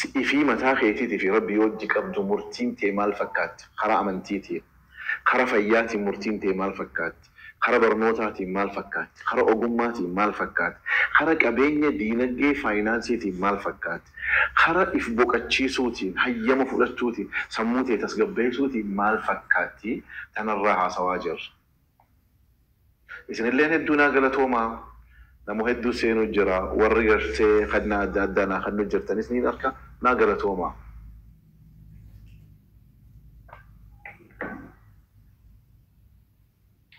في متاخيتي في ربي يوجك أبدو مرتين تيمال فكات خرا أمنتيتي خرا فياتي مرتين تيمال فكات خرا برنوتاتي مال فكات خرا أقوماتي مال فكات خرا كابينيا دينجي فاينانسيتي مال فكات خرا إفبوك أتشيسوتي هيا مفلتوتي سموتي تسقبيسوتي مال فكاتي تنراها سواجر إذن اللي ندونا قلتوما نمو هدو سينو جرا ورقر سي خدنا دادانا خدنا جرتاني سنين أركا نا قلتوما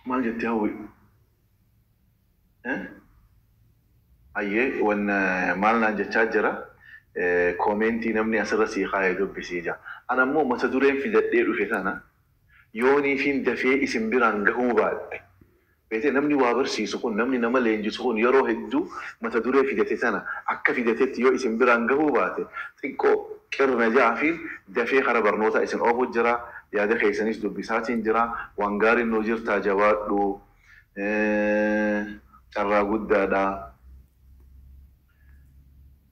مال جتي هوي أيه وان مالنا جتا جرا كومنتي نمني أسر سيخا يدو بسيجا أنا مو متدورين في دادير وفتانا يوني فين دفي اسم بران قهو بعد بيتي نمني وابرسي سكون نمني نما لينجي سكون يرو هدو متدورين في دادتنا أكا في دادت يو اسم بران قهو بعد تنكو كرنا جافين دفي خرا برنوتا اسم أوبو جرا يا دخي سنيس دو بساتين جرا وانغاري نوجر تاجوات دو ترى قدادا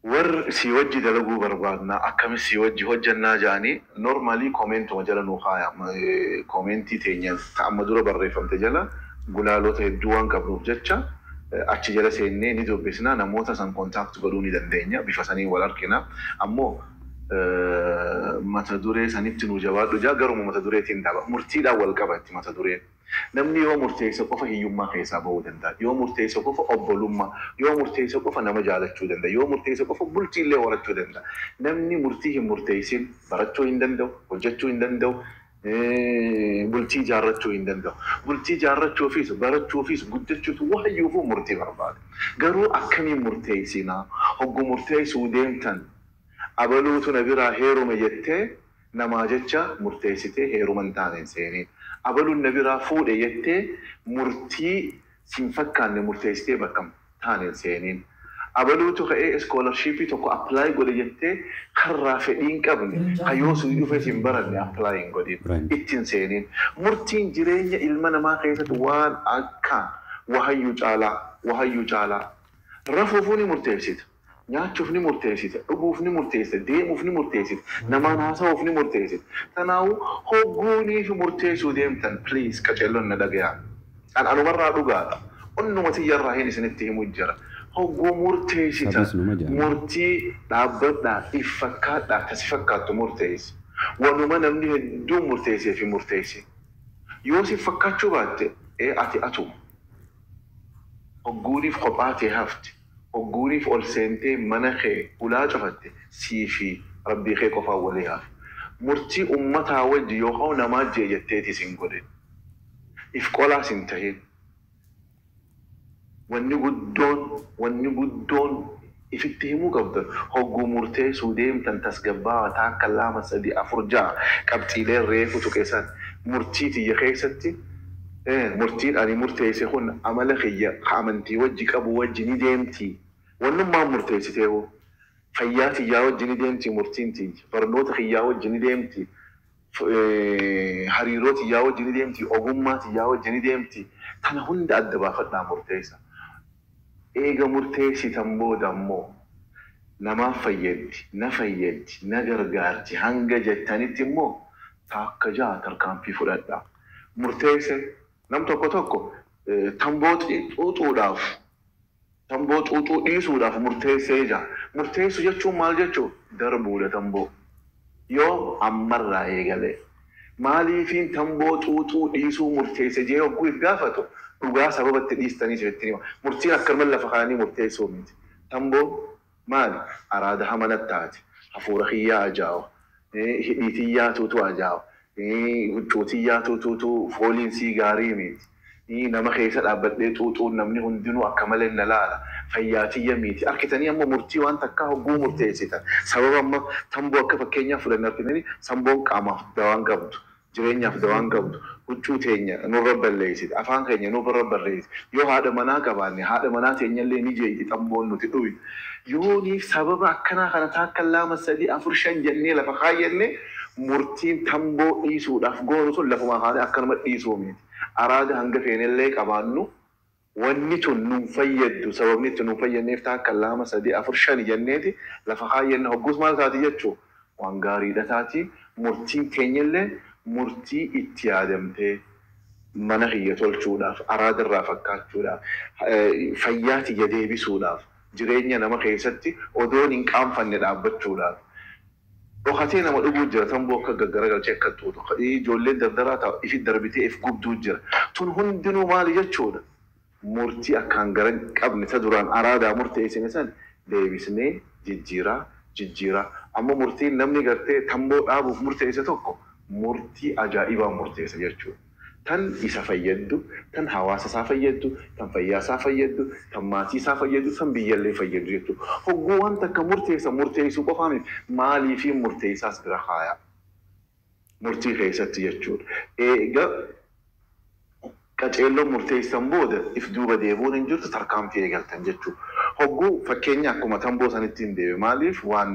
ور سيوجي دلقو بربادنا أكمل سيوجي هجنا جاني نورمالي كومنت مجالا نوخايا كومنتي تينيا تعمدورا بريفم تجالا قلالو تهدوان قبلوف جتشا أتش جلا سيني ندو بسنا نموتا سن كونتاكت قلوني دندينيا بفساني والاركنا أمو متدوري سنبتنو جواد جا قرمو متدوري تندابا مرتيدا والقبات متدوري namni yoo murteessa qofa hiyyummaa keessaa bahuu danda'a. Yoo murteessa qofa obbolummaa, yoo murteessa qofa nama jaalachuu danda'a. Yoo murteessa qofa bultii illee horachuu danda'a. Namni murtii hin murteessin barachuu hin danda'u, hojjechuu hin danda'u, bultii ijaarrachuu hin danda'u. Bultii ijaarrachuufis barachuufis guddachuutu waayyuufuu murtii barbaada. Garuu akkamiin murteessinaa? Hoggu murteessuu deemtan abaluutu na biraa heerume jettee namaa jecha murteessitee heeruman taaneen seenii. أبلون نبيرا فود يتة مرتي سينفكان مرتيستي بكم ثاني سنين أبلو تو كأي سكولارشيبي تو كو أبلاي قولي يتة خرافين كابني هيوسو يدوفي سينبرني أبلاين قولي إتين سنين مرتين جرينيا إلمنا ما خيسة وان أكا وهيو جالا رفوفوني مرتيسيت nyaachufni murteessite dhuguufni murteessite deemuufni murteessite namaan haasa'uufni murteessite tanaawu hogguuniif murteessuu deemtan please qaceelloon na dhagayaa an anumarraa dhugaadha onnuma tiyyarraa hin isinitti himu jira hogguu murteessita murtii dhaabbadhaa iffakkaadhaa kasi fakkaattu murteessi wanuma namni hedduu murteessee fi murteessi yoo si fakkaachuu baatte ati atuma hogguuniif kophaatee hafti وقوليف أول سنتي مناخي ولا شفت سيفي ربي خيك وفاوليها مرتي أمتها وجه يوخو نماجي يتيتي سنقودين إفقولا سنتهين ونقودون إفتهمو قبضر هقو مرتي سوديم تنتسقبا تاكا لاما سدي أفرجا كابتيلين ريفو تكيسان مرتي تيخيستي مرتين أنا مرتيسي خون عمل خيا خامنتي وجهك أبو وجهني ديمتي ونما مرتيسي هو فياتي يا وجهني ديمتي مرتينتي فرنوت خيا وجهني ديمتي هريروتي يا وجهني ديمتي أغماتي يا وجهني ديمتي أنا هند أدبا فتنا مرتيسا إيجا مرتيسي تنبو دمو نما فيدي نفيدي نغرغارتي هنگا جتاني تمو تاكا جا تركان في فردا مرتيسي نم توكو تنبوت xuuxuu dhiisuudhaaf murteessee jira. Murteessu jechuun maal jechuu darbuudha tamboo. Yoo ammarraa eegalee maaliifiin tamboo xuuxuu dhiisuu murteesse jee hogguu if gaafatu dhugaa sababatti dhiistanii sifattiin hima. Murtiin akkanumaan lafa kaanii murteessuu miti. Tamboo maali? Araada hamanat taate. Hafuura kiyyaa ajaawa. Hidhiitiyyaa tuutu ajaawa. Huccuutiyyaa tuutu fooliinsii gaarii miti. nama keessa dhaabbadhee xuuxuun namni hundinuu akka malee na laala fayyaatiyya miti arkitanii amma murtii waan takkaa hogguu murteessitan sababa amma tamboo akka fakkeenyaaf fudhanne arkitanii samboon qaamaaf dawaan qabdu jireenyaaf dawaan qabdu huccuu teenya nurra balleessite afaan keenya nurra balleessite yoo haadha manaa qabaanne haadha manaa teenya illee ni jeeyi tamboon nuti dhuwi yooniif sababa akkanaa kana taakka lama sadii afur shan jennee lafa kaayyannee murtiin tamboo dhiisuudhaaf goonu sun lafuma kaanee akkanuma dhiisuu miti. أراد هنگا فين اللي كبانو ونيتو نفيد سبب نيتو نفيد نفتح كلامه سدي أفرشان جنتي لفخاي إنه جوز مال تاتي يجتشو وانغاري دتاتي مرتي كينيلة مرتي اتيادمته mana hiyya tolchuudhaaf araada irraa fakkaachuudhaaf fayyaati deebisuudhaaf jireenya nama keessatti odoon hin qaanfanne dhaabbachuudhaaf dhokatee nama dhuguu jira tamboo akka gaggaragalchee akka tuutu ijoolleen dardaraa ta'a ifi darbitee if gubduu jira tun hundinuu maali jechuudha murtii akkaan gara qabne isa duraan araadaa murteessine san deebisnee jijjiiraa amma murtiin namni gartee tamboo dhaabuuf murteesse tokko murtii ajaa'ibaa murteessa jechuudha. Tan isa fayyaddu, tan hawaasa isaa fayyaddu, tan fayyaa isaa fayyaddu, tan maatii isaa fayyaddu, tan biyyallee fayyaddu jechuudha. Hogguu wanta akka murteessuu qofaa miti maalii fi murteessaas bira kaayaa murtii keessatti jechuudha. Egaa qaceelloon murteessan booda if duuba deebiin hin jirtu tarkaanfii eegaltan jechuudha. Hogguu fakkeenya akkuma tamboo sanitti hin deebiin maaliif waan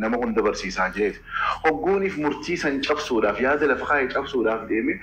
nama hunda barsiisaa jireef. Hogguuniif murtii san cabsuudhaaf yaada lafa kaayee cabsuudhaaf deeme